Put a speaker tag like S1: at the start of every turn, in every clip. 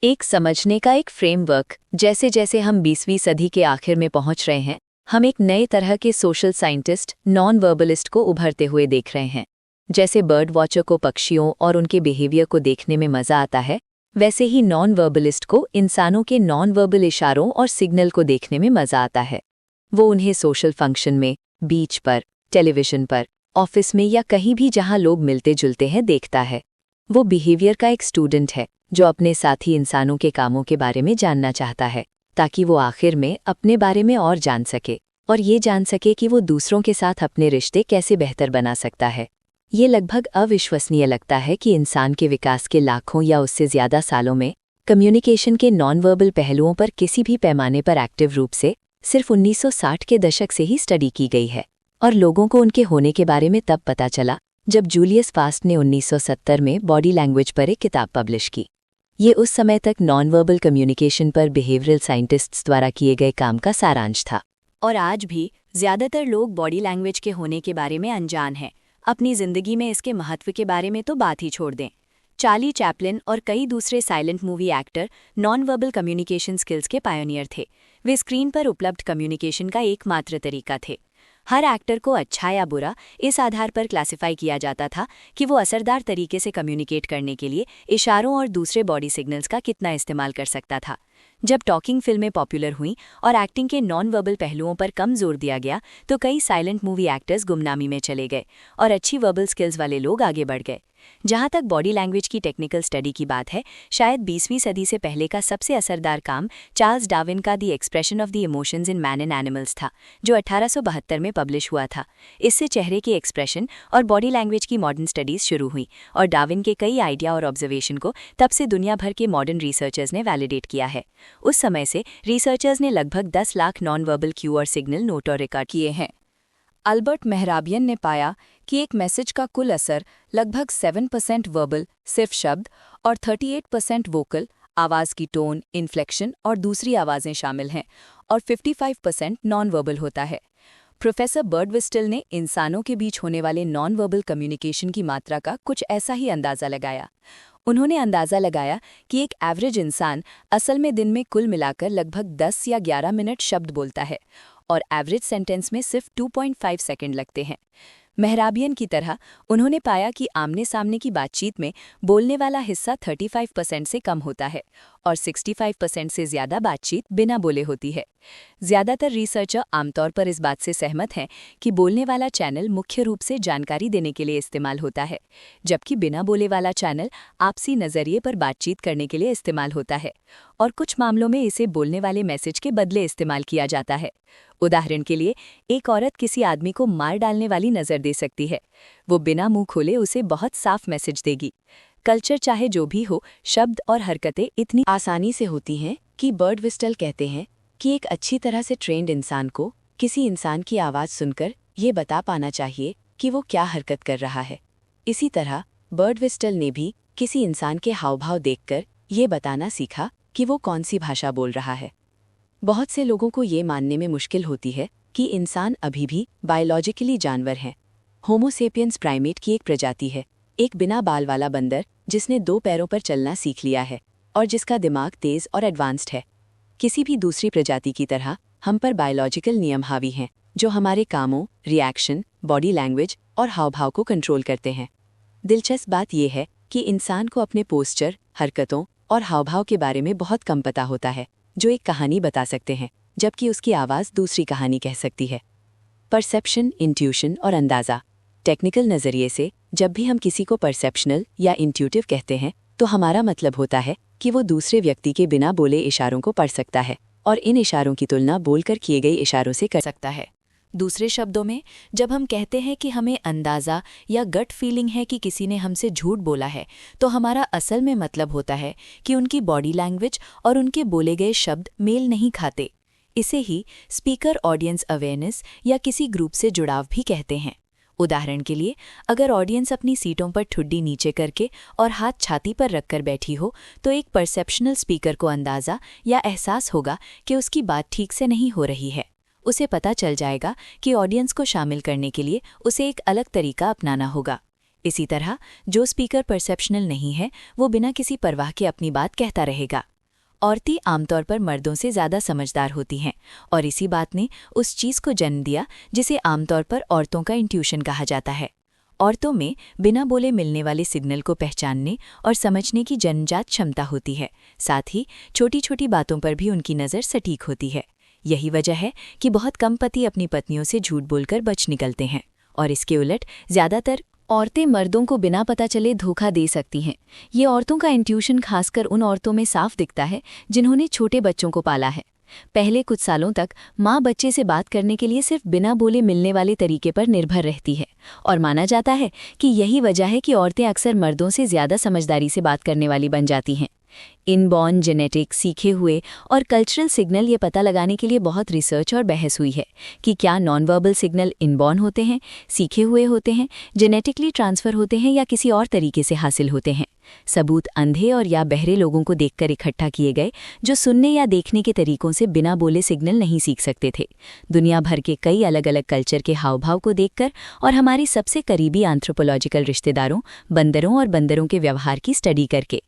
S1: एक समझने का एक फ्रेमवर्क। जैसे जैसे हम 20वीं सदी के आखिर में पहुंच रहे हैं, हम एक नए तरह के सोशल साइंटिस्ट, नॉन वर्बलिस्ट को उभरते हुए देख रहे हैं। जैसे बर्ड वॉचर को पक्षियों और उनके बिहेवियर को देखने में मजा आता है, वैसे ही नॉन वर्बलिस्ट को इंसानों के नॉन वर्बल इशारों और सिग्नल को देखने में मजा आता है। वो उन्हें सोशल फंक्शन में, बीच पर, टेलीविजन पर, ऑफिस में या कहीं भी जहां लोग मिलते जुलते हैं देखता है। वो बिहेवियर का एक स्टूडेंट है जो अपने साथी इंसानों के कामों के बारे में जानना चाहता है, ताकि वो आखिर में अपने बारे में और जान सके और ये जान सके कि वो दूसरों के साथ अपने रिश्ते कैसे बेहतर बना सकता है। ये लगभग अविश्वसनीय लगता है कि इंसान के विकास के लाखों या उससे ज़्यादा सालों में कम्युनिकेशन के नॉन वर्बल पहलुओं पर किसी भी पैमाने पर एक्टिव रूप से सिर्फ 1960 के दशक से ही स्टडी की गई है। और लोगों को उनके होने के बारे में तब पता चला जब जूलियस फास्ट ने 1970 में बॉडी लैंग्वेज पर एक किताब पब्लिश की। ये उस समय तक नॉन वर्बल कम्युनिकेशन पर बिहेवियरल साइंटिस्ट्स द्वारा किए गए काम का सारांश था।
S2: और आज भी ज़्यादातर लोग बॉडी लैंग्वेज के होने के बारे में अनजान हैं। अपनी ज़िंदगी में इसके महत्व के बारे में तो बात ही छोड़ दें। चार्ली चैपलिन और कई दूसरे silent movie actor non verbal communication skills के पायोनियर थे। वे स्क्रीन पर उपलब्ध कम्युनिकेशन का एकमात्र तरीका थे। हर एक्टर को अच्छा या बुरा इस आधार पर क्लासिफाई किया जाता था कि वो असरदार तरीके से कम्युनिकेट करने के लिए इशारों और दूसरे बॉडी सिग्नल्स का कितना इस्तेमाल कर सकता था। जब टॉकिंग फिल्में पॉपुलर हुईं और एक्टिंग के नॉन वर्बल पहलुओं पर कम जोर दिया गया, तो कई साइलेंट मूवी एक्टर्स गुमनामी में चले गए और अच्छी वर्बल स्किल्स वाले लोग आगे बढ़ गए। जहां तक बॉडी लैंग्वेज की टेक्निकल स्टडी की बात है, शायद 20वीं सदी से पहले का सबसे असरदार काम चार्ल्स डार्विन का the expression of the emotions in man and animals था, जो 1872 में पब्लिश हुआ था। इससे चेहरे के एक्सप्रेशन और बॉडी लैंग्वेज की मॉडर्न स्टडीज शुरू हुई और डार्विन के कई आइडिया और ऑब्जर्वेशन को तब से दुनिया भर के मॉडर्न रिसर्चर्स ने वैलिडेट किया है। उस समय से रिसर्चर्स ने लगभग 10 लाख नॉन वर्बल क्यू और सिग्नल नोट और रिकॉर्ड किए हैं। अल्बर्ट मेहराबियन ने पाया कि एक मैसेज का कुल असर लगभग 7% वर्बल, सिर्फ शब्द, और 38% वोकल, आवाज़ की टोन, इन्फ्लेक्शन और दूसरी आवाज़ें शामिल हैं, और 55% नॉन वर्बल होता है। प्रोफेसर बर्डविस्टेल ने इंसानों के बीच होने वाले नॉन वर्बल कम्युनिकेशन की मात्रा का कुछ ऐसा ही अंदाज़ा लगाया। उन्होंने अंदाज़ा लगाया कि एक एवरेज इंसान असल में दिन में कुल मिलाकर लगभग 10 या 11 मिनट शब्द बोलता है और एवरेज सेंटेंस में सिर्फ 2.5 सेकंड लगते हैं। मेहराबियन की तरह उन्होंने पाया कि आमने सामने की बातचीत में बोलने वाला हिस्सा 35% से कम होता है और 65% से ज़्यादा बातचीत बिना बोले होती है। ज़्यादातर रिसर्चर आमतौर पर इस बात से सहमत हैं कि बोलने वाला चैनल मुख्य रूप से जानकारी देने के लिए इस्तेमाल होता है, जबकि बिना बोले वाला चैनल आपसी नज़रिए पर बातचीत करने के लिए इस्तेमाल होता है और कुछ मामलों में इसे बोलने वाले मैसेज के बदले इस्तेमाल किया जाता है। उदाहरण के लिए, एक औरत किसी आदमी को मार डालने वाली नज़र दे सकती है। वो बिना मुंह खोले उसे बहुत साफ मैसेज देगी। कल्चर चाहे जो भी हो, शब्द और हरकतें इतनी आसानी से होती हैं कि बर्डविस्टेल कहते हैं कि एक अच्छी तरह से ट्रेंड इंसान को किसी इंसान की आवाज़ सुनकर ये बता पाना चाहिए कि वो क्या हरकत कर रहा है। इसी तरह बर्डविस्टेल ने भी किसी इंसान के हावभाव देखकर ये बताना सीखा कि वो कौन सी भाषा बोल रहा है। बहुत से लोगों को ये मानने में मुश्किल होती है कि इंसान अभी भी बायोलॉजिकली जानवर हैं। होमो सेपियंस प्राइमेट की एक प्रजाति है, एक बिना बाल वाला बंदर जिसने 2 पैरों पर चलना सीख लिया है और जिसका दिमाग तेज और एडवांस्ड है। किसी भी दूसरी प्रजाति की तरह हम पर बायोलॉजिकल नियम हावी हैं जो हमारे कामों, रिएक्शन, बॉडी लैंग्वेज और हावभाव को कंट्रोल करते हैं। दिलचस्प बात यह है कि इंसान को अपने पोस्चर, हरकतों और हावभाव के बारे में बहुत कम पता होता है, जो एक कहानी बता सकते हैं, जबकि उसकी आवाज़ दूसरी कहानी कह सकती है। परसेप्शन, इंट्यूशन और अंदाज़ा। टेक्निकल नज़रिए से जब भी हम किसी को परसेप्शनल या इंट्यूटिव कहते हैं, तो हमारा मतलब होता है कि वो दूसरे व्यक्ति के बिना बोले इशारों को पढ़ सकता है और इन इशारों की तुलना बोलकर किए गए इशारों से कर सकता है। दूसरे शब्दों में, जब हम कहते हैं कि हमें अंदाज़ा या गट फीलिंग है कि किसी ने हमसे झूठ बोला है, तो हमारा असल में मतलब होता है कि उनकी बॉडी लैंग्वेज और उनके बोले गए शब्द मेल नहीं खाते। इसे ही स्पीकर ऑडियंस अवेयरनेस या किसी ग्रुप से जुड़ाव भी कहते हैं। उदाहरण के लिए, अगर ऑडियंस अपनी सीटों पर ठुड्डी नीचे करके और हाथ छाती पर रखकर बैठी हो, तो एक परसेप्शनल स्पीकर को अंदाज़ा या एहसास होगा कि उसकी बात ठीक से नहीं हो रही है। उसे पता चल जाएगा कि ऑडियंस को शामिल करने के लिए उसे एक अलग तरीका अपनाना होगा। इसी तरह जो स्पीकर परसेप्शनल नहीं है, वो बिना किसी परवाह के अपनी बात कहता रहेगा। औरतें आमतौर पर मर्दों से ज़्यादा समझदार होती हैं और इसी बात ने उस चीज़ को जन्म दिया जिसे आमतौर पर औरतों का इंट्यूशन कहा जाता है। औरतों में बिना बोले मिलने वाले सिग्नल को पहचानने और समझने की जन्मजात क्षमता होती है। साथ ही छोटी छोटी बातों पर भी उनकी नज़र सटीक होती है। यही वजह है कि बहुत कम पति अपनी पत्नियों से झूठ बोलकर बच निकलते हैं और इसके उलट ज़्यादातर औरतें मर्दों को बिना पता चले धोखा दे सकती हैं। ये औरतों का इंट्यूशन खासकर उन औरतों में साफ दिखता है जिन्होंने छोटे बच्चों को पाला है। पहले कुछ सालों तक माँ बच्चे से बात करने के लिए सिर्फ बिना बोले मिलने वाले तरीके पर निर्भर रहती है और माना जाता है कि यही वजह है कि औरतें अक्सर मर्दों से ज़्यादा समझदारी से बात करने वाली बन जाती हैं। इनबॉर्न जेनेटिक सीखे हुए और कल्चरल सिग्नल ये पता लगाने के लिए बहुत रिसर्च और बहस हुई है कि क्या नॉन वर्बल सिग्नल इनबॉर्न होते हैं, सीखे हुए होते हैं, जेनेटिकली ट्रांसफ़र होते हैं या किसी और तरीके से हासिल होते हैं। सबूत अंधे और या बहरे लोगों को देखकर इकट्ठा किए गए जो सुनने या देखने के तरीकों से बिना बोले सिग्नल नहीं सीख सकते थे। दुनिया भर के कई अलग अलग कल्चर के हावभाव को देखकर और हमारी सबसे करीबी एंथ्रोपोलॉजिकल रिश्तेदारों बंदरों और बंदरों के व्यवहार की स्टडी करके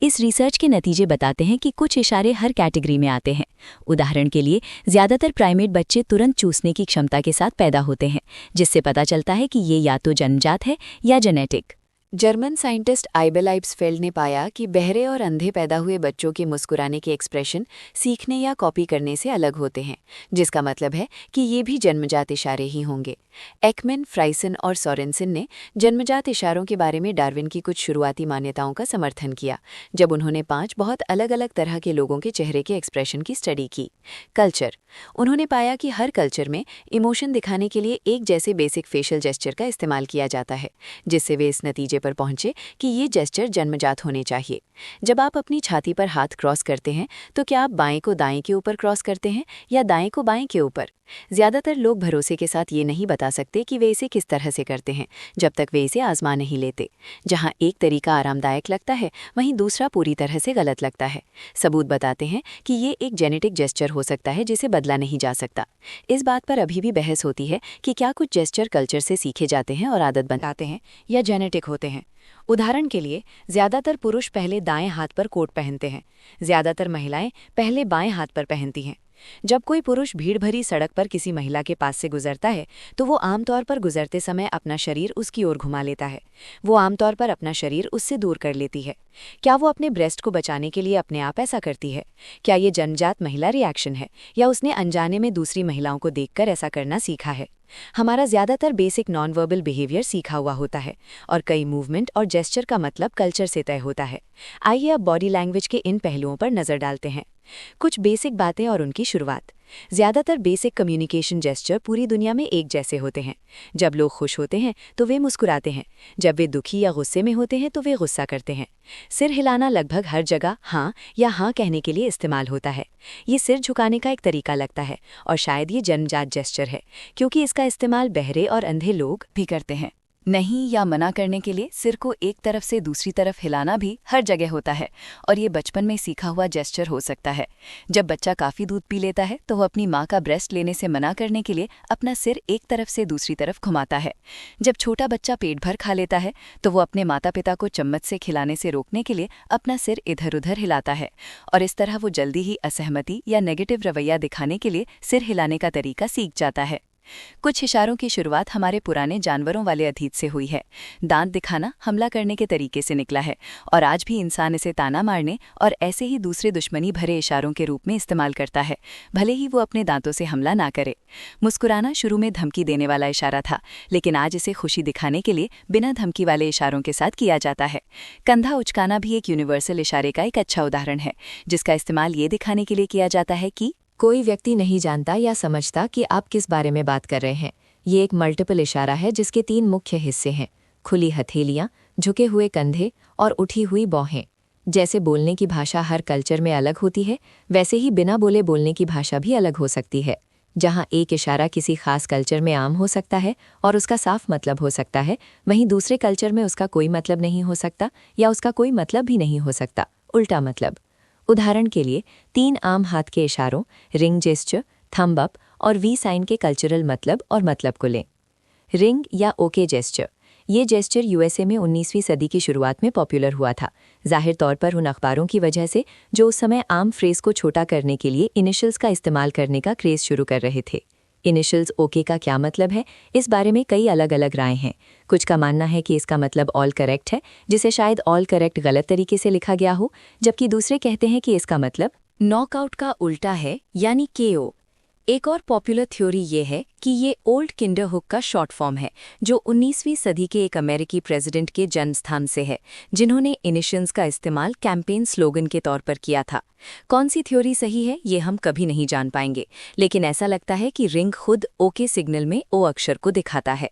S2: इस रिसर्च के नतीजे बताते हैं कि कुछ इशारे हर कैटेगरी में आते हैं। उदाहरण के लिए ज़्यादातर प्राइमेट बच्चे तुरंत चूसने की क्षमता के साथ पैदा होते हैं, जिससे पता चलता है कि ये या तो जन्मजात है या जेनेटिक। जर्मन साइंटिस्ट आइबेल आइब्सफेल्ड ने पाया कि बहरे और अंधे पैदा हुए बच्चों के मुस्कुराने के एक्सप्रेशन सीखने या कॉपी करने से अलग होते हैं, जिसका मतलब है कि ये भी जन्मजात इशारे ही होंगे। एकमैन, फ्राइसन और सोरेनसन ने जन्मजात इशारों के बारे में डार्विन की कुछ शुरुआती मान्यताओं का समर्थन किया जब उन्होंने 5 बहुत अलग अलग तरह के लोगों के चेहरे के एक्सप्रेशन की स्टडी की। कल्चर, उन्होंने पाया कि हर कल्चर में इमोशन दिखाने के लिए एक जैसे बेसिक फेशियल जेस्चर का इस्तेमाल किया जाता है, जिससे वे इस नतीजे पर पहुंचे कि ये जेस्चर जन्मजात होने चाहिए। जब आप अपनी छाती पर हाथ क्रॉस करते हैं तो क्या आप बाएं को दाएं के ऊपर क्रॉस करते हैं या दाएं को बाएं के ऊपर? ज़्यादातर लोग भरोसे के साथ ये नहीं बता सकते कि वे इसे किस तरह से करते हैं जब तक वे इसे आजमा नहीं लेते। जहां एक तरीका आरामदायक लगता है वहीं दूसरा पूरी तरह से गलत लगता है। सबूत बताते हैं कि ये एक जेनेटिक जेस्चर हो सकता है जिसे बदला नहीं जा सकता। इस बात पर अभी भी बहस होती है कि क्या कुछ जेस्चर कल्चर से सीखे जाते हैं और आदत बनाते हैं या जेनेटिक होते हैं। उदाहरण के लिए ज़्यादातर पुरुष पहले दाएं हाथ पर कोट पहनते हैं, ज़्यादातर महिलाएं पहले बाएं हाथ पर पहनती हैं। जब कोई पुरुष भीड़ भरी सड़क पर किसी महिला के पास से गुजरता है तो वो आमतौर पर गुजरते समय अपना शरीर उसकी ओर घुमा लेता है। वो आमतौर पर अपना शरीर उससे दूर कर लेती है। क्या वो अपने ब्रेस्ट को बचाने के लिए अपने आप ऐसा करती है? क्या ये जन्मजात महिला रिएक्शन है या उसने अनजाने में दूसरी महिलाओं को देखकर ऐसा करना सीखा है? हमारा ज़्यादातर बेसिक नॉन वर्बल बिहेवियर सीखा हुआ होता है और कई मूवमेंट और जेस्चर का मतलब कल्चर से तय होता है। आइए अब बॉडी लैंग्वेज के इन पहलुओं पर नज़र डालते हैं। कुछ बेसिक बातें और उनकी शुरुआत। ज़्यादातर बेसिक कम्युनिकेशन जेस्चर पूरी दुनिया में एक जैसे होते हैं। जब लोग खुश होते हैं तो वे मुस्कुराते हैं, जब वे दुखी या गुस्से में होते हैं तो वे गुस्सा करते हैं। सिर हिलाना लगभग हर जगह हाँ या हाँ कहने के लिए इस्तेमाल होता है। ये सिर झुकाने का एक तरीका लगता है और शायद ये जन्मजात जेस्चर है क्योंकि इसका इस्तेमाल बहरे और अंधे लोग भी करते हैं। नहीं या मना करने के लिए सिर को एक तरफ से दूसरी तरफ हिलाना भी हर जगह होता है और ये बचपन में सीखा हुआ जेस्चर हो सकता है। जब बच्चा काफ़ी दूध पी लेता है तो वो अपनी माँ का ब्रेस्ट लेने से मना करने के लिए अपना सिर एक तरफ से दूसरी तरफ घुमाता है। जब छोटा बच्चा पेट भर खा लेता है तो वो अपने माता पिता को चम्मच से खिलाने से रोकने के लिए अपना सिर इधर उधर हिलाता है और इस तरह वो जल्दी ही असहमति या नेगेटिव रवैया दिखाने के लिए सिर हिलाने का तरीका सीख जाता है। कुछ इशारों की शुरुआत हमारे पुराने जानवरों वाले अतीत से हुई है। दांत दिखाना हमला करने के तरीके से निकला है और आज भी इंसान इसे ताना मारने और ऐसे ही दूसरे दुश्मनी भरे इशारों के रूप में इस्तेमाल करता है, भले ही वो अपने दांतों से हमला ना करे। मुस्कुराना शुरू में धमकी देने वाला इशारा था, लेकिन आज इसे खुशी दिखाने के लिए बिना धमकी वाले इशारों के साथ किया जाता है। कंधा उचकाना भी एक यूनिवर्सल इशारे का एक अच्छा उदाहरण है, जिसका इस्तेमाल ये दिखाने के लिए किया जाता है कि
S1: कोई व्यक्ति नहीं जानता या समझता कि आप किस बारे में बात कर रहे हैं। ये एक मल्टीपल इशारा है जिसके 3 मुख्य हिस्से हैं: खुली हथेलियाँ, झुके हुए कंधे और उठी हुई बाहें। जैसे बोलने की भाषा हर कल्चर में अलग होती है, वैसे ही बिना बोले बोलने की भाषा भी अलग हो सकती है। जहाँ एक इशारा किसी खास कल्चर में आम हो सकता है और उसका साफ मतलब हो सकता है, वहीं दूसरे कल्चर में उसका कोई मतलब नहीं हो सकता या उसका कोई मतलब भी नहीं हो सकता, उल्टा मतलब। उदाहरण के लिए 3 आम हाथ के इशारों रिंग जेस्चर, थंब अप और वी साइन के कल्चरल मतलब और मतलब को लें। रिंग या ओके जेस्चर, ये जेस्चर यूएसए में 19वीं सदी की शुरुआत में पॉपुलर हुआ था, जाहिर तौर पर उन अखबारों की वजह से जो उस समय आम फ्रेज को छोटा करने के लिए इनिशियल्स का इस्तेमाल करने का क्रेज शुरू कर रहे थे। इनिशियल्स ओके का क्या मतलब है, इस बारे में कई अलग अलग राय हैं। कुछ का मानना है कि इसका मतलब ऑल करेक्ट है, जिसे शायद ऑल करेक्ट गलत तरीके से लिखा गया हो, जबकि दूसरे कहते हैं कि इसका मतलब नॉकआउट का उल्टा है, यानी केओ। एक और पॉपुलर थ्योरी ये है कि ये ओल्ड किंडरहुक का शॉर्ट फॉर्म है, जो 19वीं सदी के एक अमेरिकी प्रेसिडेंट के जन्मस्थान से है, जिन्होंने इनिशियल्स का इस्तेमाल कैंपेन स्लोगन के तौर पर किया था। कौन सी थ्योरी सही है ये हम कभी नहीं जान पाएंगे, लेकिन ऐसा लगता है कि रिंग खुद ओके सिग्नल में ओ अक्षर को दिखाता है।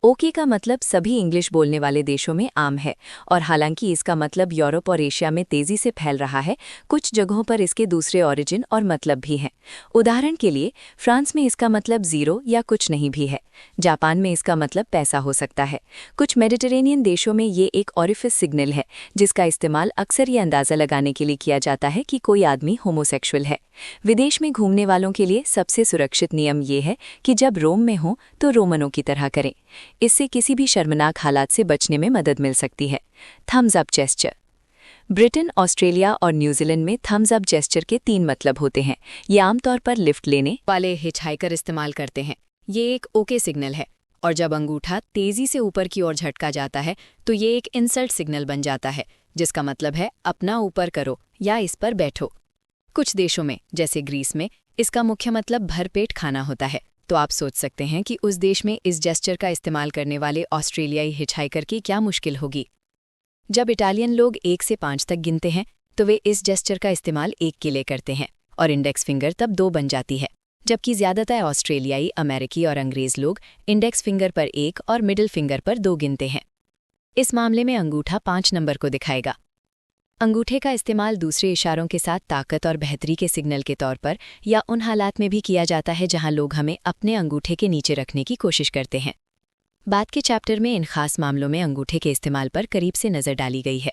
S1: ओके का मतलब सभी इंग्लिश बोलने वाले देशों में आम है, और हालांकि इसका मतलब यूरोप और एशिया में तेजी से फैल रहा है, कुछ जगहों पर इसके दूसरे ओरिजिन और मतलब भी हैं। उदाहरण के लिए फ्रांस में इसका मतलब जीरो या कुछ नहीं भी है। जापान में इसका मतलब पैसा हो सकता है। कुछ मेडिटेरेनियन देशों में ये एक ऑरिफिस सिग्नल है, जिसका इस्तेमाल अक्सर ये अंदाज़ा लगाने के लिए किया जाता है कि कोई आदमी होमोसेक्सुअल है। विदेश में घूमने वालों के लिए सबसे सुरक्षित नियम ये है कि जब रोम में हो तो रोमनों की तरह करें। इससे किसी भी शर्मनाक हालात से बचने में मदद मिल सकती है। Thumbs up gesture. Britain, Australia और न्यूजीलैंड में थम्स अप जेस्चर के 3 मतलब होते हैं। ये आमतौर पर लिफ्ट लेने
S2: वाले हिचहाइकर इस्तेमाल करते हैं। ये एक ओके सिग्नल है, और जब अंगूठा तेजी से ऊपर की ओर झटका जाता है तो ये एक इंसल्ट सिग्नल बन जाता है, जिसका मतलब है अपना ऊपर करो या इस पर बैठो। कुछ देशों में, जैसे ग्रीस में, इसका मुख्य मतलब भरपेट खाना होता है। तो आप सोच सकते हैं कि उस देश में इस जेस्चर का इस्तेमाल करने वाले ऑस्ट्रेलियाई हिचहाइकर की क्या मुश्किल होगी। जब इटालियन लोग 1 से 5 तक गिनते हैं तो वे इस जेस्चर का इस्तेमाल 1 के लिए करते हैं, और इंडेक्स फिंगर तब 2 बन जाती है। जबकि ज़्यादातर ऑस्ट्रेलियाई, अमेरिकी और अंग्रेज़ लोग इंडेक्स फिंगर पर 1 और मिडिल फिंगर पर 2 गिनते हैं। इस मामले में अंगूठा 5 नंबर को दिखाएगा। अंगूठे का इस्तेमाल दूसरे इशारों के साथ ताकत और बेहतरी के सिग्नल के तौर पर या उन हालात में भी किया जाता है जहां लोग हमें अपने अंगूठे के नीचे रखने की कोशिश करते हैं। बाद के चैप्टर में इन खास मामलों में अंगूठे के इस्तेमाल पर करीब से नज़र डाली गई है।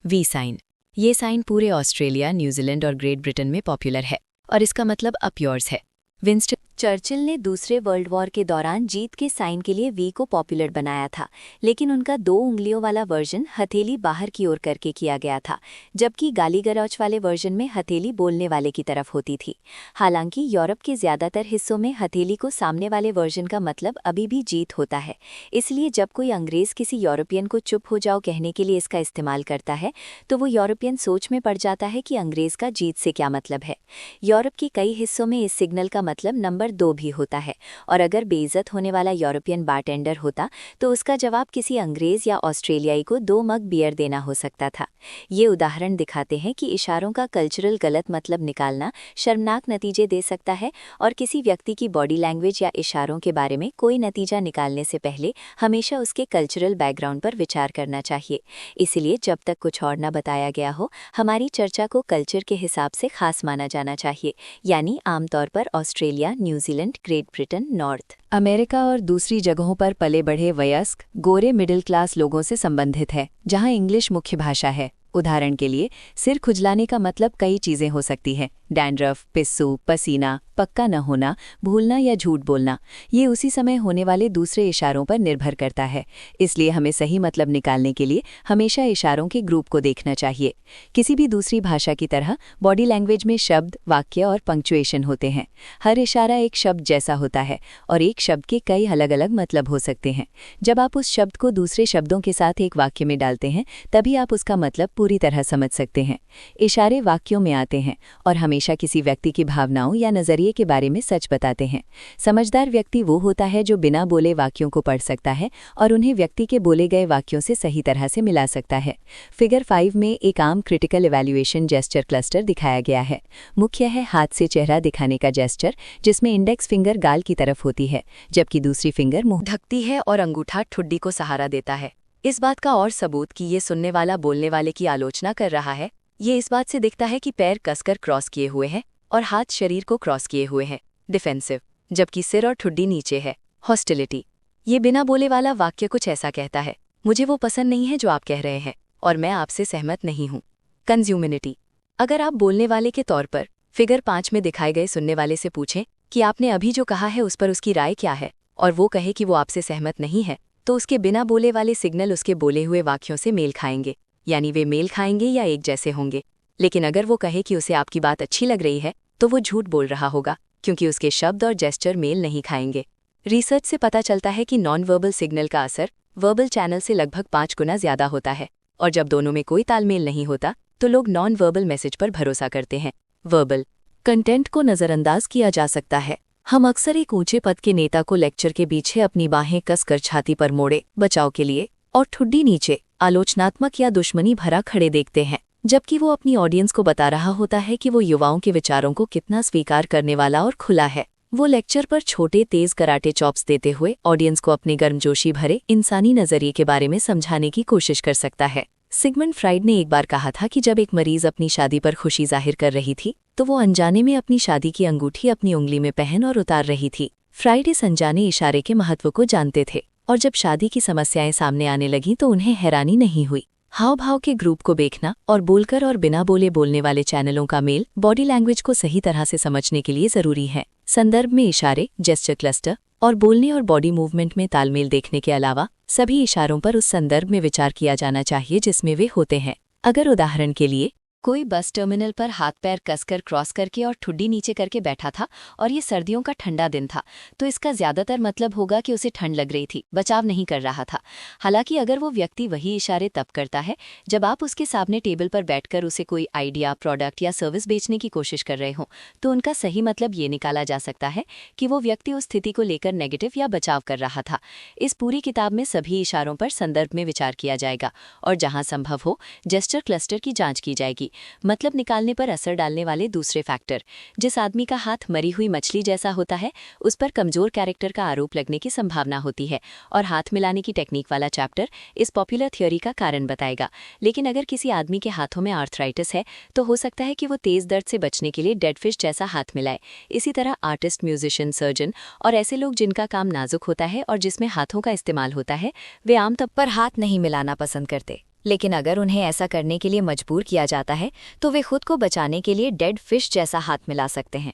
S2: V sign. ये साइन पूरे ऑस्ट्रेलिया, न्यूजीलैंड और ग्रेट ब्रिटेन में पॉपुलर है, और इसका मतलब अप योर्स है। विंस्टन चर्चिल ने दूसरे वर्ल्ड वॉर के दौरान जीत के साइन के लिए वी को पॉपुलर बनाया था, लेकिन उनका 2 उंगलियों वाला वर्जन हथेली बाहर की ओर करके किया गया था, जबकि गाली गलौच वाले वर्जन में हथेली बोलने वाले की तरफ होती थी। हालांकि यूरोप के ज़्यादातर हिस्सों में हथेली को सामने वाले वर्जन का मतलब अभी भी जीत होता है। इसलिए जब कोई अंग्रेज़ किसी यूरोपियन को चुप हो जाओ कहने के लिए इसका इस्तेमाल करता है तो वो यूरोपियन सोच में पड़ जाता है कि अंग्रेज़ का जीत से क्या मतलब है। यूरोप के कई हिस्सों में इस सिग्नल का मतलब नंबर 2 भी होता है, और अगर बेइज्जत होने वाला यूरोपियन बारटेंडर होता तो उसका जवाब किसी अंग्रेज़ या ऑस्ट्रेलियाई को 2 मग बियर देना हो सकता था। ये उदाहरण दिखाते हैं कि इशारों का कल्चरल गलत मतलब निकालना शर्मनाक नतीजे दे सकता है, और किसी व्यक्ति की बॉडी लैंग्वेज या इशारों के बारे में कोई नतीजा निकालने से पहले हमेशा उसके कल्चरल बैकग्राउंड पर विचार करना चाहिए। इसलिए जब तक कुछ और न बताया गया हो, हमारी चर्चा को कल्चर के हिसाब से खास माना जाना चाहिए, यानी आमतौर पर Australia, New Zealand, great Britain, north America और दूसरी जगहों पर पले बढ़े वयस्क गोरे मिडिल क्लास लोगों से संबंधित है, जहां इंग्लिश मुख्य भाषा है। उदाहरण के लिए सिर खुजलाने का मतलब कई चीजें हो सकती हैं। डैंड्रफ, पिस्सू, पसीना, पक्का न होना, भूलना या झूठ बोलना। ये उसी समय होने वाले दूसरे इशारों पर निर्भर करता है, इसलिए हमें सही मतलब निकालने के लिए हमेशा इशारों के ग्रुप को देखना चाहिए। किसी भी दूसरी भाषा की तरह बॉडी लैंग्वेज में शब्द, वाक्य और पंक्चुएशन होते हैं। हर इशारा एक शब्द जैसा होता है, और एक शब्द के कई अलग अलग मतलब हो सकते हैं। जब आप उस शब्द को दूसरे शब्दों के साथ एक वाक्य में डालते हैं, तभी आप उसका मतलब पूरी तरह समझ सकते हैं। इशारे वाक्यों में आते हैं और हमेशा किसी व्यक्ति की भावनाओं या नजरिए के बारे में सच बताते हैं। समझदार व्यक्ति वो होता है जो बिना बोले वाक्यों को पढ़ सकता है और उन्हें व्यक्ति के बोले गए वाक्यों से सही तरह से मिला सकता है। फिगर 5 में एक आम क्रिटिकल इवैल्यूएशन जेस्चर क्लस्टर दिखाया गया है। मुख्य है हाथ से चेहरा दिखाने का जेस्चर, जिसमें इंडेक्स फिंगर गाल की तरफ होती है, जबकि दूसरी फिंगर मुंह ढकती है और अंगूठा ठुड्डी को सहारा देता है। इस बात का और सबूत कि ये सुनने वाला बोलने वाले की आलोचना कर रहा है, ये इस बात से दिखता है कि पैर कसकर क्रॉस किए हुए हैं और हाथ शरीर को क्रॉस किए हुए हैं, डिफेंसिव, जबकि सिर और ठुड्डी नीचे है, हॉस्टिलिटी। ये बिना बोले वाला वाक्य कुछ ऐसा कहता है, मुझे वो पसंद नहीं है जो आप कह रहे हैं और मैं आपसे सहमत नहीं हूँ। कंज्यूमिनिटी। अगर आप बोलने वाले के तौर पर फिगर 5 में दिखाए गए सुनने वाले से पूछें कि आपने अभी जो कहा है उस पर उसकी राय क्या है, और वो कहे कि वो आपसे सहमत नहीं है,
S1: तो उसके बिना बोले वाले सिग्नल उसके बोले हुए वाक्यों से मेल खाएंगे, यानी वे मेल खाएंगे या एक जैसे होंगे। लेकिन अगर वो कहे कि उसे आपकी बात अच्छी लग रही है तो वो झूठ बोल रहा होगा, क्योंकि उसके शब्द और जेस्चर मेल नहीं खाएंगे। रिसर्च से पता चलता है कि नॉन वर्बल सिग्नल का असर वर्बल चैनल से लगभग 5 गुना ज्यादा होता है, और जब दोनों में कोई तालमेल नहीं होता तो लोग नॉन वर्बल मैसेज पर भरोसा करते हैं। वर्बल कंटेंट को नज़रअंदाज किया जा सकता है। हम अक्सर एक ऊंचे पद के नेता को लेक्चर के पीछे अपनी बाहें कसकर छाती पर मोड़े बचाव के लिए और ठुड्डी नीचे आलोचनात्मक या दुश्मनी भरा खड़े देखते हैं, जबकि वो अपनी ऑडियंस को बता रहा होता है कि वो युवाओं के विचारों को कितना स्वीकार करने वाला और खुला है। वो लेक्चर पर छोटे तेज कराटे चॉप्स देते हुए ऑडियंस को अपने गर्मजोशी भरे इंसानी नजरिए के बारे में समझाने की कोशिश कर सकता है। सिगमंड फ्राइड ने एक बार कहा था कि जब एक मरीज अपनी शादी पर खुशी जाहिर कर रही थी तो वो अनजाने में अपनी शादी की अंगूठी अपनी उंगली में पहन और उतार रही थी। फ्राइड इस अनजाने इशारे के महत्व को जानते थे, और जब शादी की समस्याएं सामने आने लगीं तो उन्हें हैरानी नहीं हुई। हाव भाव के ग्रुप को देखना और बोलकर और बिना बोले बोलने वाले चैनलों का मेल बॉडी लैंग्वेज को सही तरह से समझने के लिए जरूरी है। संदर्भ में इशारे, जेस्चर क्लस्टर और बोलने और बॉडी मूवमेंट में तालमेल देखने के अलावा सभी इशारों पर उस संदर्भ में विचार किया जाना चाहिए जिसमें वे होते हैं। अगर उदाहरण के लिए कोई बस टर्मिनल पर हाथ पैर कसकर क्रॉस करके और ठुड्डी नीचे करके बैठा था और ये सर्दियों का ठंडा दिन था, तो इसका ज्यादातर मतलब होगा कि उसे ठंड लग रही थी, बचाव नहीं कर रहा था। हालांकि अगर वो व्यक्ति वही इशारे तब करता है जब आप उसके सामने टेबल पर बैठकर उसे कोई आइडिया, प्रोडक्ट या सर्विस बेचने की कोशिश कर रहे हों, तो उनका सही मतलब ये निकाला जा सकता है कि वो व्यक्ति उस स्थिति को लेकर नेगेटिव या बचाव कर रहा था। इस पूरी किताब में सभी इशारों पर संदर्भ में विचार किया जाएगा और जहां संभव हो जेस्चर क्लस्टर की जांच की जाएगी, मतलब निकालने पर असर डालने वाले दूसरे फैक्टर। जिस आदमी का हाथ मरी हुई मछली जैसा होता है उस पर कमजोर कैरेक्टर का आरोप लगने की संभावना होती है, और हाथ मिलाने की टेक्निक वाला चैप्टर इस पॉपुलर थ्योरी का कारण बताएगा। लेकिन अगर किसी आदमी के हाथों में आर्थराइटिस है तो हो सकता है कि वो तेज दर्द से बचने के लिए डेड फिश जैसा हाथ मिलाए। इसी तरह आर्टिस्ट, म्यूजिशियन, सर्जन और ऐसे लोग जिनका काम नाजुक होता है और जिसमें हाथों का इस्तेमाल होता है, वे आमतौर पर हाथ नहीं मिलाना पसंद करते। लेकिन अगर उन्हें ऐसा करने के लिए मजबूर किया जाता है तो वे खुद को बचाने के लिए डेड फिश जैसा हाथ मिला सकते हैं।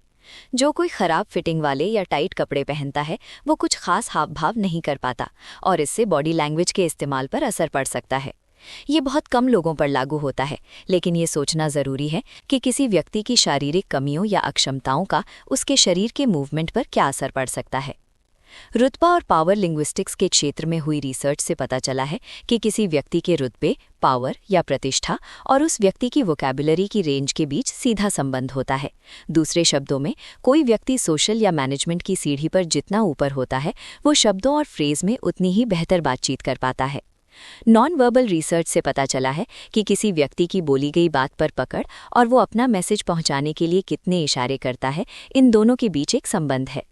S1: जो कोई खराब फिटिंग वाले या टाइट कपड़े पहनता है वो कुछ खास हाव भाव नहीं कर पाता, और इससे बॉडी लैंग्वेज के इस्तेमाल पर असर पड़ सकता है। ये बहुत कम लोगों पर लागू होता है, लेकिन ये सोचना ज़रूरी है कि किसी व्यक्ति की शारीरिक कमियों या अक्षमताओं का उसके शरीर के मूवमेंट पर क्या असर पड़ सकता है। रुतबा और पावर लिंग्विस्टिक्स के क्षेत्र में हुई रिसर्च से पता चला है कि किसी व्यक्ति के रुतबे, पावर या प्रतिष्ठा और उस व्यक्ति की वोकैबुलरी की रेंज के बीच सीधा संबंध होता है। दूसरे शब्दों में, कोई व्यक्ति सोशल या मैनेजमेंट की सीढ़ी पर जितना ऊपर होता है वो शब्दों और फ्रेज में उतनी ही बेहतर बातचीत कर पाता है। नॉन वर्बल रिसर्च से पता चला है कि किसी व्यक्ति की बोली गई बात पर पकड़ और वो अपना मैसेज पहुंचाने के लिए कितने इशारे करता है, इन दोनों के बीच एक संबंध है।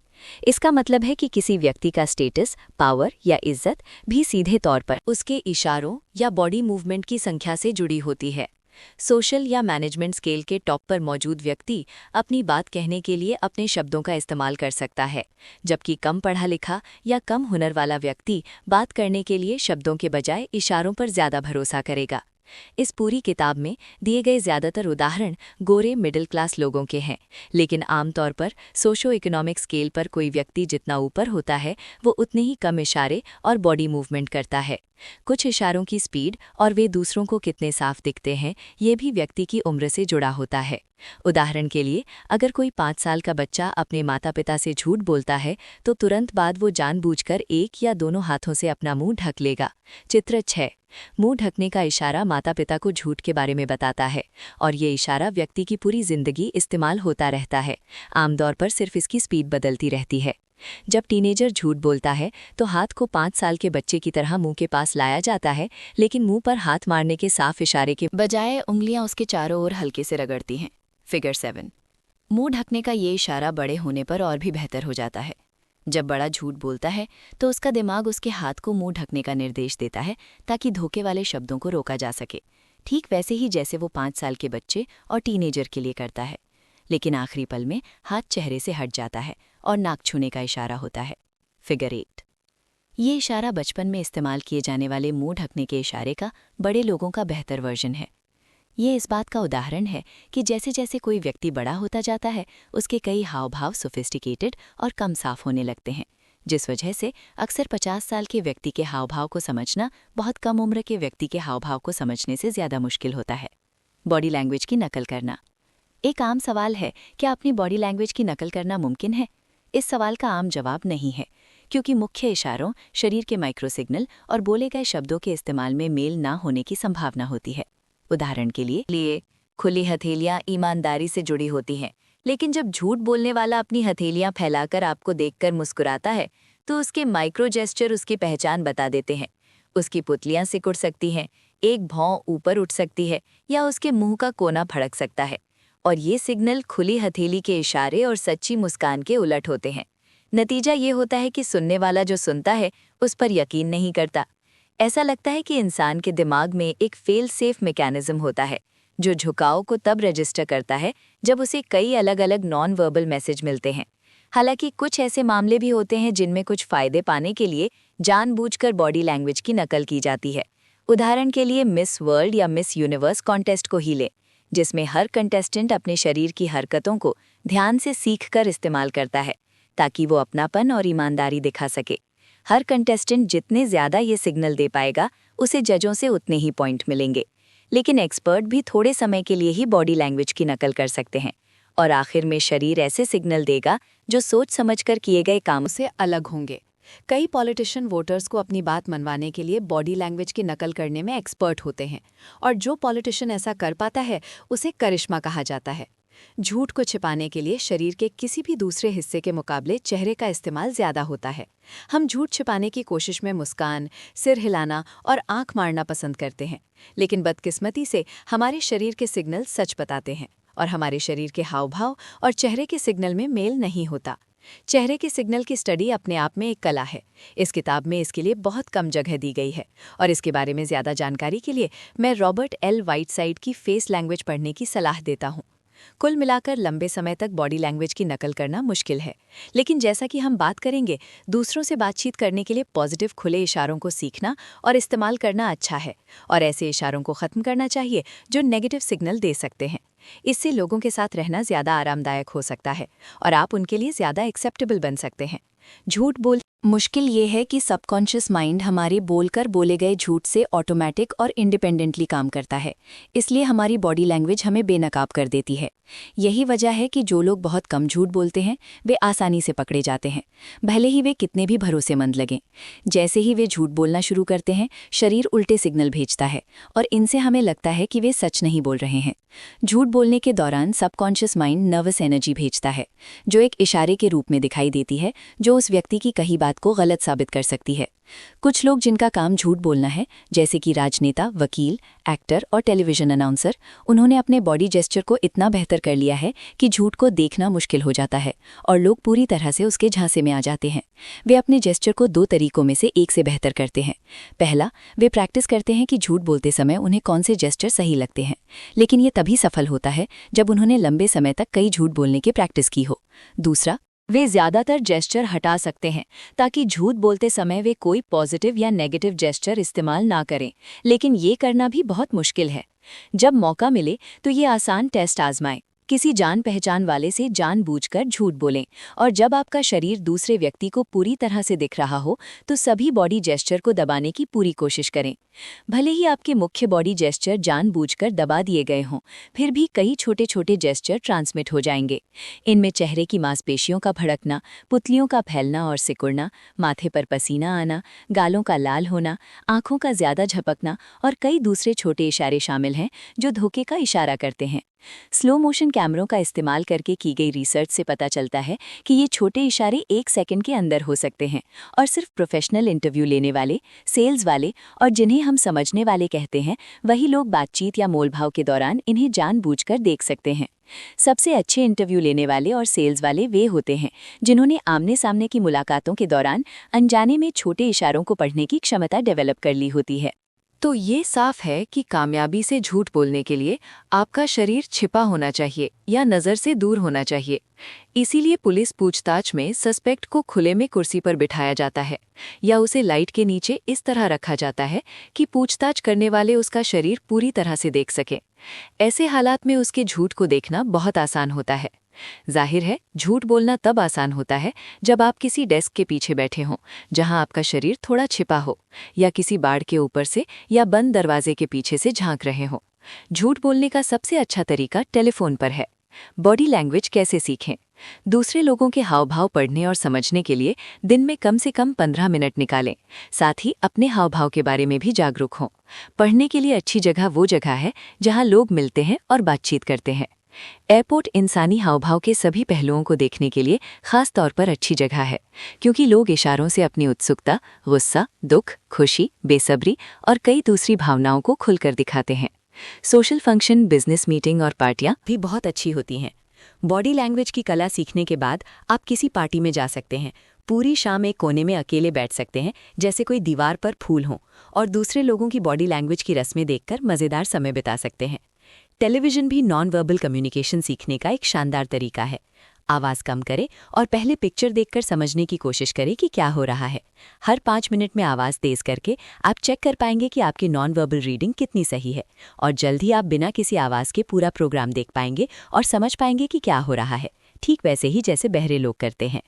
S1: इसका मतलब है कि किसी व्यक्ति का स्टेटस, पावर या इज्जत भी सीधे तौर पर उसके इशारों या बॉडी मूवमेंट की संख्या से जुड़ी होती है। सोशल या मैनेजमेंट स्केल के टॉप पर मौजूद व्यक्ति अपनी बात कहने के लिए अपने शब्दों का इस्तेमाल कर सकता है, जबकि कम पढ़ा लिखा या कम हुनर वाला व्यक्ति बात करने के लिए शब्दों के बजाय इशारों पर ज्यादा भरोसा करेगा। इस पूरी किताब में दिए गए ज्यादातर उदाहरण गोरे मिडिल क्लास लोगों के हैं, लेकिन आमतौर पर सोशो इकोनॉमिक स्केल पर कोई व्यक्ति जितना ऊपर होता है वो उतने ही कम इशारे और बॉडी मूवमेंट करता है। कुछ इशारों की स्पीड और वे दूसरों को कितने साफ दिखते हैं ये भी व्यक्ति की उम्र से जुड़ा होता है। उदाहरण के लिए, अगर कोई 5 साल का बच्चा अपने माता पिता से झूठ बोलता है तो तुरंत बाद वो जानबूझकर एक या दोनों हाथों से अपना मुंह ढक लेगा। चित्र 6। मुंह ढकने का इशारा माता पिता को झूठ के बारे में बताता है, और ये इशारा व्यक्ति की पूरी जिंदगी इस्तेमाल होता रहता है। आमतौर पर सिर्फ इसकी स्पीड बदलती रहती है। जब टीनेजर झूठ बोलता है तो हाथ को 5 साल के बच्चे की तरह मुंह के पास लाया जाता है, लेकिन मुंह पर हाथ मारने के साफ इशारे के बजाय उंगलियां उसके चारों ओर हल्के से रगड़ती हैं। फिगर 7। मुंह ढकने का ये इशारा बड़े होने पर और भी बेहतर हो जाता है। जब बड़ा झूठ बोलता है तो उसका दिमाग उसके हाथ को मुंह ढकने का निर्देश देता है ताकि धोखे वाले शब्दों को रोका जा सके, ठीक वैसे ही जैसे वो 5 साल के बच्चे और टीनेजर के लिए करता है। लेकिन आखिरी पल में हाथ चेहरे से हट जाता है और नाक छूने का इशारा होता है। फिगर 8। ये इशारा बचपन में इस्तेमाल किए जाने वाले मुंह ढकने के इशारे का बड़े लोगों का बेहतर वर्जन है। ये इस बात का उदाहरण है कि जैसे जैसे कोई व्यक्ति बड़ा होता जाता है उसके कई हाव भाव सोफिस्टिकेटेड और कम साफ होने लगते हैं,
S2: जिस वजह से अक्सर 50 साल के व्यक्ति के हाव-भाव को समझना बहुत कम उम्र के व्यक्ति के हाव-भाव को समझने से ज़्यादा मुश्किल होता है। बॉडी लैंग्वेज की नकल करना एक आम सवाल है, क्या अपनी बॉडी लैंग्वेज की नकल करना मुमकिन है? इस सवाल का आम जवाब नहीं है, क्योंकि मुख्य इशारों, शरीर के माइक्रो सिग्नल और बोले गए शब्दों के इस्तेमाल में मेल ना होने की संभावना होती है। उदाहरण के लिए खुली हथेलियां ईमानदारी से जुड़ी होती हैं, लेकिन जब झूठ बोलने वाला अपनी हथेलियां फैलाकर आपको देखकर मुस्कुराता है, तो उसके माइक्रो जेस्चर उसकी पहचान बता देते हैं। उसकी पुतलियां सिकुड़ सकती हैं, एक भौं ऊपर उठ सकती है या उसके मुंह का कोना फड़क सकता है, और ये सिग्नल खुली हथेली के इशारे और सच्ची मुस्कान के उलट होते हैं। नतीजा ये होता है कि सुनने वाला जो सुनता है उस पर यकीन नहीं करता। ऐसा लगता है कि इंसान के दिमाग में एक फेल सेफ मैकेनिज्म होता है, जो झुकाव को तब रजिस्टर करता है जब उसे कई अलग अलग नॉन वर्बल मैसेज मिलते हैं। हालांकि कुछ ऐसे मामले भी होते हैं जिनमें कुछ फायदे पाने के लिए जानबूझकर बॉडी लैंग्वेज की नकल की जाती है। उदाहरण के लिए मिस वर्ल्ड या मिस यूनिवर्स कॉन्टेस्ट को ही लें, जिसमें हर कंटेस्टेंट अपने शरीर की हरकतों को ध्यान से सीखकर इस्तेमाल करता है, ताकि वो अपनापन और ईमानदारी दिखा सके। हर कंटेस्टेंट जितने ज़्यादा ये सिग्नल दे पाएगा, उसे जजों से उतने ही पॉइंट मिलेंगे। लेकिन एक्सपर्ट भी थोड़े समय के लिए ही बॉडी लैंग्वेज की नकल कर सकते हैं, और आखिर में शरीर ऐसे सिग्नल देगा जो सोच समझकर किए गए कामों से अलग होंगे। कई पॉलिटिशियन वोटर्स को अपनी बात मनवाने के लिए बॉडी लैंग्वेज की नकल करने में एक्सपर्ट होते हैं, और जो पॉलिटिशियन ऐसा कर पाता है उसे करिश्मा कहा जाता है। झूठ को छिपाने के लिए शरीर के किसी भी दूसरे हिस्से के मुकाबले चेहरे का इस्तेमाल ज़्यादा होता है। हम झूठ छिपाने की कोशिश में मुस्कान, सिर हिलाना और आंख मारना पसंद करते हैं, लेकिन बदकिस्मती से हमारे शरीर के सिग्नल सच बताते हैं, और हमारे शरीर के हाव-भाव और चेहरे के सिग्नल में मेल नहीं होता। चेहरे के सिग्नल की स्टडी अपने आप में एक कला है। इस किताब में इसके लिए बहुत कम जगह दी गई है, और इसके बारे में ज़्यादा जानकारी के लिए मैं रॉबर्ट एल वाइटसाइड की फेस लैंग्वेज पढ़ने की सलाह देता हूँ। कुल मिलाकर लंबे समय तक बॉडी लैंग्वेज की नकल करना मुश्किल है, लेकिन जैसा कि हम बात करेंगे, दूसरों से बातचीत करने के लिए पॉजिटिव खुले इशारों को सीखना और इस्तेमाल करना अच्छा है, और ऐसे इशारों को ख़त्म करना चाहिए जो नेगेटिव सिग्नल दे सकते हैं। इससे लोगों के साथ रहना ज़्यादा आरामदायक हो सकता है, और आप उनके लिए ज़्यादा एक्सेप्टेबल बन सकते हैं। झूठ बोल मुश्किल ये है कि सबकॉन्शियस माइंड हमारे बोलकर बोले गए झूठ से ऑटोमेटिक और इंडिपेंडेंटली काम करता है, इसलिए हमारी बॉडी लैंग्वेज हमें बेनकाब कर देती है। यही वजह है कि जो लोग बहुत कम झूठ बोलते हैं वे आसानी से पकड़े जाते हैं, भले ही वे कितने भी भरोसेमंद लगें। जैसे ही वे झूठ बोलना शुरू करते हैं, शरीर उल्टे सिग्नल भेजता है, और इनसे हमें लगता है कि वे सच नहीं बोल रहे हैं। झूठ बोलने के दौरान सबकॉन्शियस माइंड नर्वस एनर्जी भेजता है, जो एक इशारे के रूप में दिखाई देती है, जो उस व्यक्ति की कही बात को गलत साबित कर सकती है। कुछ लोग जिनका काम झूठ बोलना है, जैसे कि राजनेता, वकील, एक्टर और टेलीविजन अनाउंसर, उन्होंने अपने बॉडी जेस्चर को इतना बेहतर कर लिया है कि झूठ को देखना मुश्किल हो जाता है, और लोग पूरी तरह से उसके झांसे में आ जाते हैं। वे अपने जेस्चर को 2 तरीकों में से एक से बेहतर करते हैं। पहला, वे प्रैक्टिस करते हैं कि झूठ बोलते समय उन्हें कौन से जेस्चर सही लगते हैं, लेकिन ये तभी सफल होता है जब उन्होंने लंबे समय तक कई झूठ बोलने की प्रैक्टिस की हो। दूसरा, वे ज़्यादातर जेस्चर हटा सकते हैं, ताकि झूठ बोलते समय वे कोई पॉजिटिव या नेगेटिव जेस्चर इस्तेमाल ना करें, लेकिन ये करना भी बहुत मुश्किल है। जब मौका मिले तो ये आसान टेस्ट आजमाएं। किसी जान पहचान वाले से जानबूझकर झूठ बोलें, और जब आपका शरीर दूसरे व्यक्ति को पूरी तरह से दिख रहा हो तो सभी बॉडी जेस्चर को दबाने की पूरी कोशिश करें। भले ही आपके मुख्य बॉडी जेस्चर जानबूझकर दबा दिए गए हों, फिर भी कई छोटे छोटे जेस्चर ट्रांसमिट हो जाएंगे। इनमें चेहरे की मांसपेशियों का भड़कना, पुतलियों का फैलना और सिकुड़ना, माथे पर पसीना आना, गालों का लाल होना, आंखों का ज़्यादा झपकना और कई दूसरे छोटे इशारे शामिल हैं जो धोखे का इशारा करते हैं। स्लो मोशन कैमरों का इस्तेमाल करके की गई रिसर्च से पता चलता है कि ये छोटे इशारे 1 सेकंड के अंदर हो सकते हैं, और सिर्फ प्रोफेशनल इंटरव्यू लेने वाले, सेल्स वाले और जिन्हें हम समझने वाले कहते हैं, वही लोग बातचीत या मोलभाव के दौरान इन्हें जानबूझकर देख सकते हैं। सबसे अच्छे इंटरव्यू लेने वाले और सेल्स वाले वे होते हैं जिन्होंने आमने सामने की मुलाकातों के दौरान अनजाने में छोटे इशारों को पढ़ने की क्षमता डेवलप कर ली होती है। तो ये साफ है कि कामयाबी से झूठ बोलने के लिए आपका शरीर छिपा होना चाहिए या नज़र से दूर होना चाहिए। इसीलिए पुलिस पूछताछ में सस्पेक्ट को खुले में कुर्सी पर बिठाया जाता है, या उसे लाइट के नीचे इस तरह रखा जाता है कि पूछताछ करने वाले उसका शरीर पूरी तरह से देख सकें। ऐसे हालात में उसके झूठ को देखना बहुत आसान होता है।
S1: जाहिर है, झूठ बोलना तब आसान होता है जब आप किसी डेस्क के पीछे बैठे हों, जहां आपका शरीर थोड़ा छिपा हो, या किसी बाड़ के ऊपर से या बंद दरवाजे के पीछे से झांक रहे हों। झूठ बोलने का सबसे अच्छा तरीका टेलीफोन पर है। बॉडी लैंग्वेज कैसे सीखें? दूसरे लोगों के हाव-भाव पढ़ने और समझने के लिए दिन में कम से कम 15 मिनट निकालें। साथ ही अपने हाव-भाव के बारे में भी जागरूक हों। पढ़ने के लिए अच्छी जगह वो जगह है जहां लोग मिलते हैं और बातचीत करते हैं। एयरपोर्ट इंसानी हाव-भाव के सभी पहलुओं को देखने के लिए खास तौर पर अच्छी जगह है, क्योंकि लोग इशारों से अपनी उत्सुकता, गुस्सा, दुख, खुशी, बेसब्री और कई दूसरी भावनाओं को खुलकर दिखाते हैं। सोशल फंक्शन, बिजनेस मीटिंग और पार्टियां
S2: भी बहुत अच्छी होती हैं। बॉडी लैंग्वेज की कला सीखने के बाद आप किसी पार्टी में जा सकते हैं। पूरी शाम एक कोने में अकेले बैठ सकते हैं, जैसे कोई दीवार पर फूल हों, और दूसरे लोगों की बॉडी लैंग्वेज की रस्में देखकर मज़ेदार समय बिता सकते हैं। टेलीविज़न भी नॉन वर्बल कम्युनिकेशन सीखने का एक शानदार तरीका है। आवाज़ कम करें और पहले पिक्चर देखकर समझने की कोशिश करें कि क्या हो रहा है। हर 5 मिनट में आवाज़ तेज़ करके आप चेक कर पाएंगे कि आपकी नॉन वर्बल रीडिंग कितनी सही है, और जल्द ही आप बिना किसी आवाज़ के पूरा प्रोग्राम देख पाएंगे और समझ पाएंगे कि क्या हो रहा है, ठीक वैसे ही जैसे बहरे लोग करते हैं।